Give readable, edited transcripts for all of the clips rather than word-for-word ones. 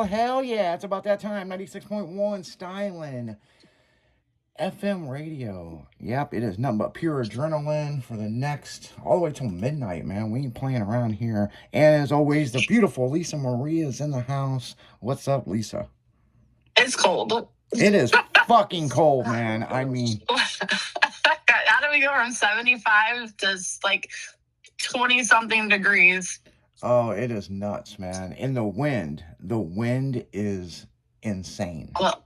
hell yeah. It's about that time. 96.1 Stylen FM radio. Yep, it is nothing but pure adrenaline for the next, all the way till midnight, man. We ain't playing around here. And as always, the beautiful Lisa Maria is in the house. What's up, Lisa? It's cold. It is fucking cold, man. I mean, how do we go from 75 to like 20 something degrees? Oh, it is nuts, man. And the wind is insane. Well,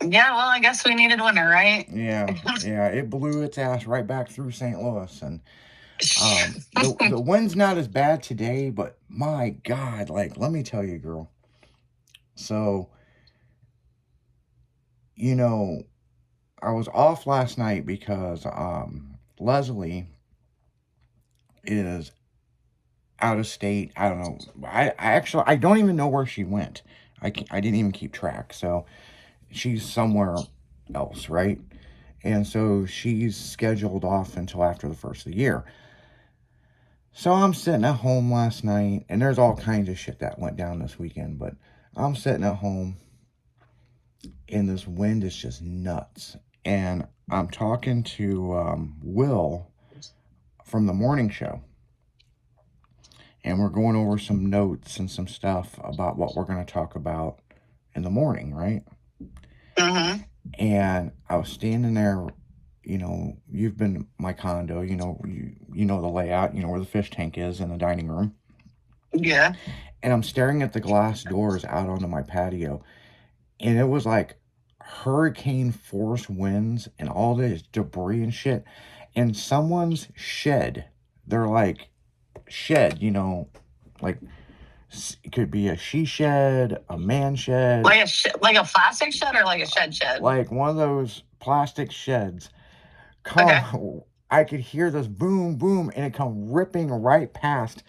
I guess we needed winter, right? Yeah, it blew its ass right back through St. Louis, and the wind's not as bad today, but my God, like, let me tell you, girl. So, I was off last night because Leslie is out of state. I don't know. I don't even know where she went. I didn't even keep track. So she's somewhere else, right? And so she's scheduled off until after the first of the year. So I'm sitting at home last night, and there's all kinds of shit that went down this weekend, but I'm sitting at home, and this wind is just nuts. And I'm talking to Will from the morning show, and we're going over some notes and some stuff about what we're going to talk about in the morning, right? Mm-hmm. And I was standing there, you've been to my condo, you know the layout, where the fish tank is in the dining room. Yeah. And I'm staring at the glass doors out onto my patio, and it was like hurricane force winds and all this debris and shit. And someone's shed, they're like shed, like it could be a she shed, a man shed, like a plastic shed, or like a shed, like one of those plastic sheds. Okay. I could hear this boom, boom, and it come ripping right past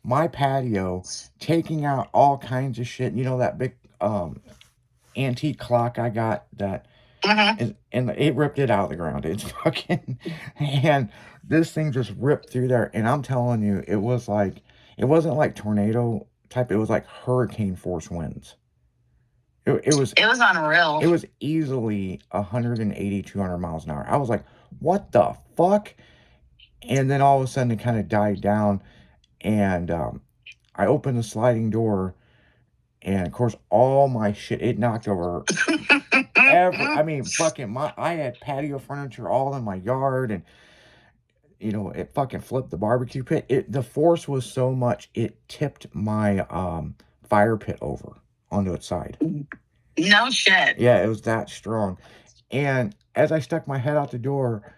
my patio, taking out all kinds of shit. That big antique clock I got that, and it ripped it out of the ground. It's fucking, and this thing just ripped through there. And I'm telling you, it wasn't like tornado type. It was like hurricane force winds. It was unreal. It was easily 180, 200 miles an hour. I was like, what the fuck? And then all of a sudden it kind of died down, and I opened the sliding door, and of course all my shit, it knocked over I had patio furniture all in my yard, and it fucking flipped the barbecue pit. The force was so much, it tipped my fire pit over onto its side. No shit. Yeah, it was that strong. And as I stuck my head out the door,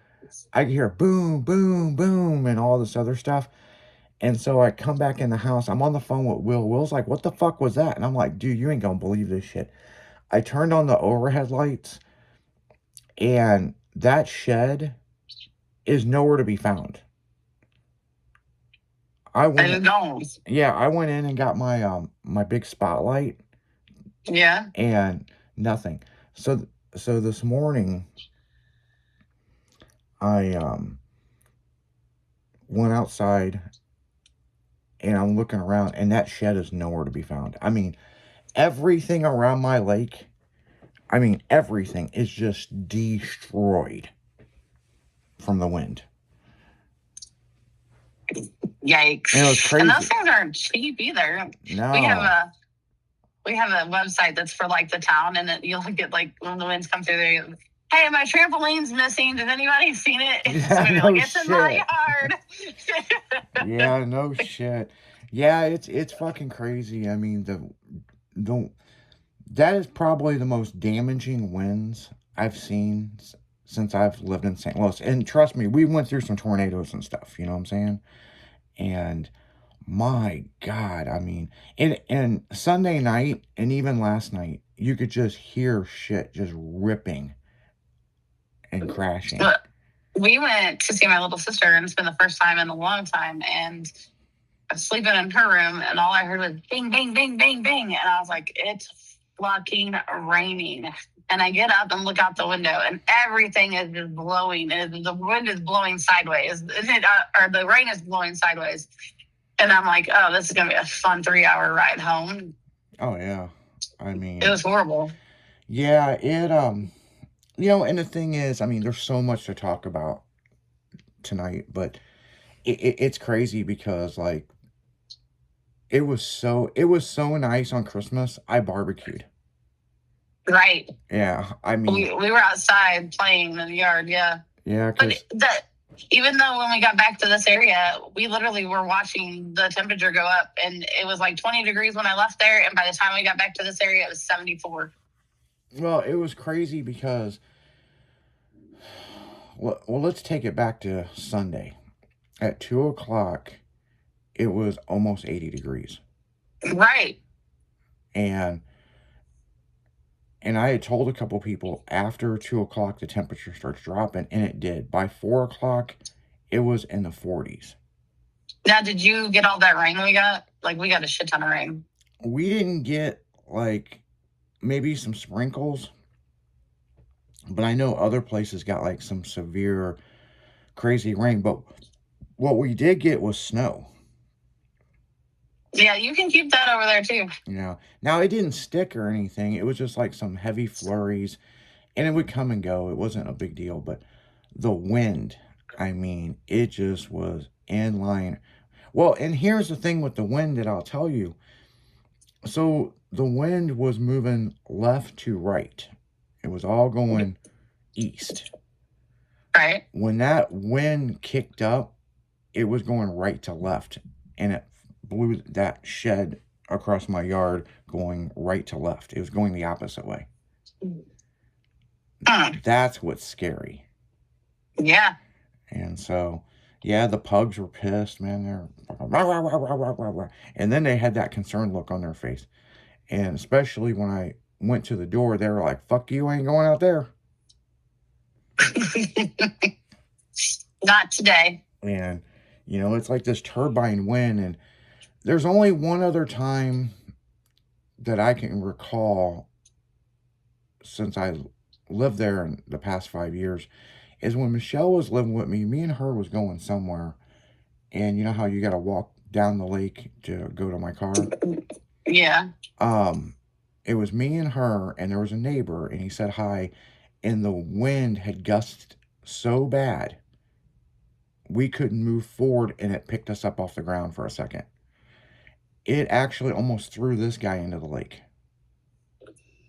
I could hear boom, boom, boom, and all this other stuff. And so I come back in the house. I'm on the phone with Will. Will's like, what the fuck was that? And I'm like, dude, you ain't gonna believe this shit. I turned on the overhead lights, and that shed is nowhere to be found. I went in and got my big spotlight. Yeah. And nothing. So this morning, I went outside, and I'm looking around, and that shed is nowhere to be found. I mean, everything around my lake, everything is just destroyed from the wind. Yikes. And it was crazy. And those things aren't cheap either. No. We have a website that's for like the town, and you'll get like when the winds come through there. Hey, my trampoline's missing. Does anybody seen it? Yeah, so it's in my yard. Yeah, no shit. Yeah, it's fucking crazy. I mean, that is probably the most damaging winds I've seen since I've lived in St. Louis. And trust me, we went through some tornadoes and stuff, you know what I'm saying? And my God, I mean, and Sunday night and even last night, you could just hear shit just ripping and crashing. We went to see my little sister, and it's been the first time in a long time, and I was sleeping in her room, and all I heard was bing, bing, bing, bing, bing, and I was like, it's fucking raining. And I get up and look out the window, and everything is just blowing, and the wind is blowing sideways, or the rain is blowing sideways. And I'm like, oh, this is going to be a fun 3-hour ride home. Oh, yeah. I It mean, was horrible. yeah, and the thing is, I mean, there's so much to talk about tonight, but it's crazy because like it was so nice on Christmas. I barbecued. Right. Yeah, I mean, We were outside playing in the yard, yeah. yeah, But because even though when we got back to this area, we literally were watching the temperature go up, and it was like 20 degrees when I left there, and by the time we got back to this area, it was 74. well, it was crazy because well, let's take it back to Sunday at 2 o'clock. It was almost 80 degrees, Right. and I had told a couple people after 2 o'clock the temperature starts dropping, and it did. By 4 o'clock, it was in the 40s. Now, did you get all that rain we got? Like, we got a shit ton of rain. We didn't get like maybe some sprinkles, but I know other places got like some severe, crazy rain. But what we did get was snow. Yeah, you can keep that over there too. Now it didn't stick or anything. It was just like some heavy flurries, and it would come and go. It wasn't a big deal, but the wind, I mean, it just was in line. Well, and here's the thing with the wind that I'll tell you. So the wind was moving left to right. It was all going east. Right. When that wind kicked up, it was going right to left, and it blew that shed across my yard going right to left. It was going the opposite way. That's what's scary. Yeah. And so, yeah, the pugs were pissed, man. They're and then they had that concerned look on their face. And especially when I went to the door, they were like, "Fuck you, I ain't going out there." Not today. And it's like this turbine wind, and there's only one other time that I can recall since I lived there in the past 5 years is when Michelle was living with me. Me and her was going somewhere, and you know how you got to walk down the lake to go to my car. Yeah. It was me and her, and there was a neighbor, and he said hi, and the wind had gusted so bad we couldn't move forward, and it picked us up off the ground for a second. It actually almost threw this guy into the lake.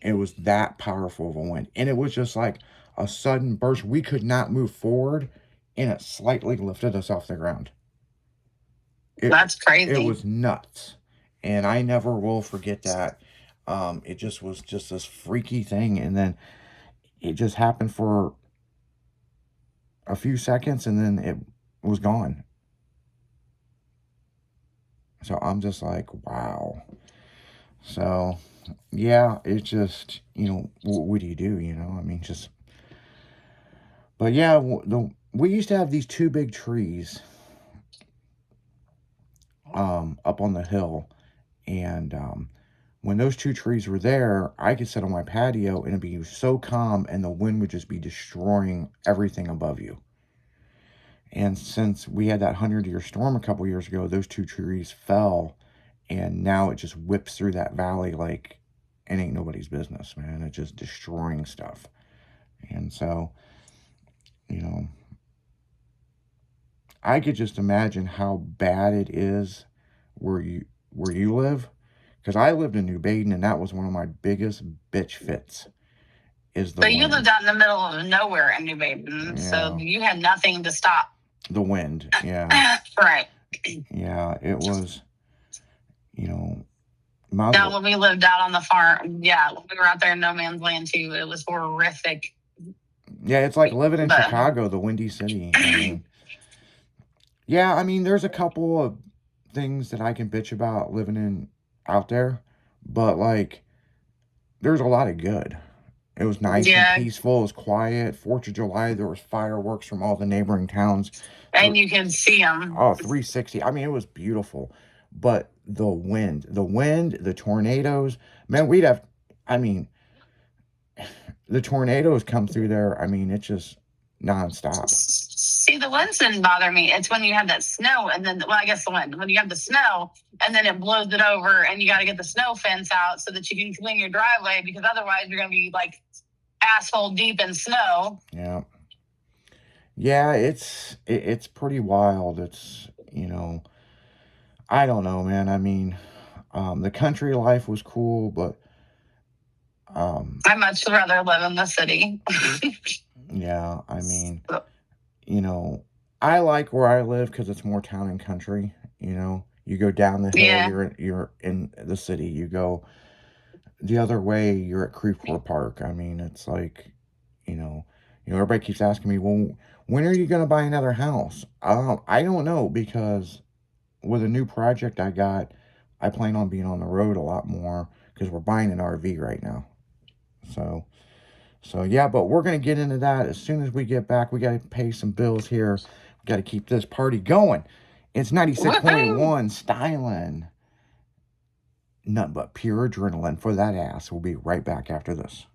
It was that powerful of a wind, and it was just like a sudden burst. We could not move forward, and it slightly lifted us off the ground. That's crazy. It was nuts, and I never will forget that. It just was just this freaky thing, and then it just happened for a few seconds, and then it was gone. So I'm just like, wow. So yeah, it's just what do you do? I mean, just. But yeah, we used to have these two big trees up on the hill, and when those two trees were there, I could sit on my patio and it'd be so calm, and the wind would just be destroying everything above you. And since we had that 100-year storm a couple years ago, those two trees fell, and now it just whips through that valley like it ain't nobody's business, man. It's just destroying stuff. And so, I could just imagine how bad it is where you live, because I lived in New Baden, and that was one of my biggest bitch fits. But you lived out in the middle of nowhere in New Baden, so you had nothing to stop the wind. Yeah. Right. Yeah, it was. Now, when we lived out on the farm, yeah, when we were out there in no man's land too, it was horrific. Yeah, it's like living in Chicago, the Windy City. I mean, there's a couple of things that I can bitch about living out there, but like, there's a lot of good. It was nice and peaceful. It was quiet. 4th of July, there was fireworks from all the neighboring towns. And you can see them. Oh, 360. I mean, it was beautiful. But the wind, the tornadoes, man, the tornadoes come through there. I mean, it's just nonstop. See, the winds didn't bother me. It's when you have that snow, and then, well, I guess the wind. When you have the snow, and then it blows it over, and you got to get the snow fence out so that you can clean your driveway, because otherwise you're going to be like asshole deep in snow. Yeah. Yeah, it's pretty wild. It's, I don't know, man. I mean, the country life was cool, but I much rather live in the city. yeah, I mean, I like where I live because it's more town and country. You go down the hill, Yeah. you're in the city. You go the other way, you're at Creveport Park. I mean, it's like, everybody keeps asking me, well, when are you going to buy another house? I don't know, because with a new project I got, I plan on being on the road a lot more because we're buying an RV right now. So yeah, but we're gonna get into that as soon as we get back. We gotta pay some bills here. We gotta keep this party going. It's 96.1 styling. Nothing but pure adrenaline for that ass. We'll be right back after this.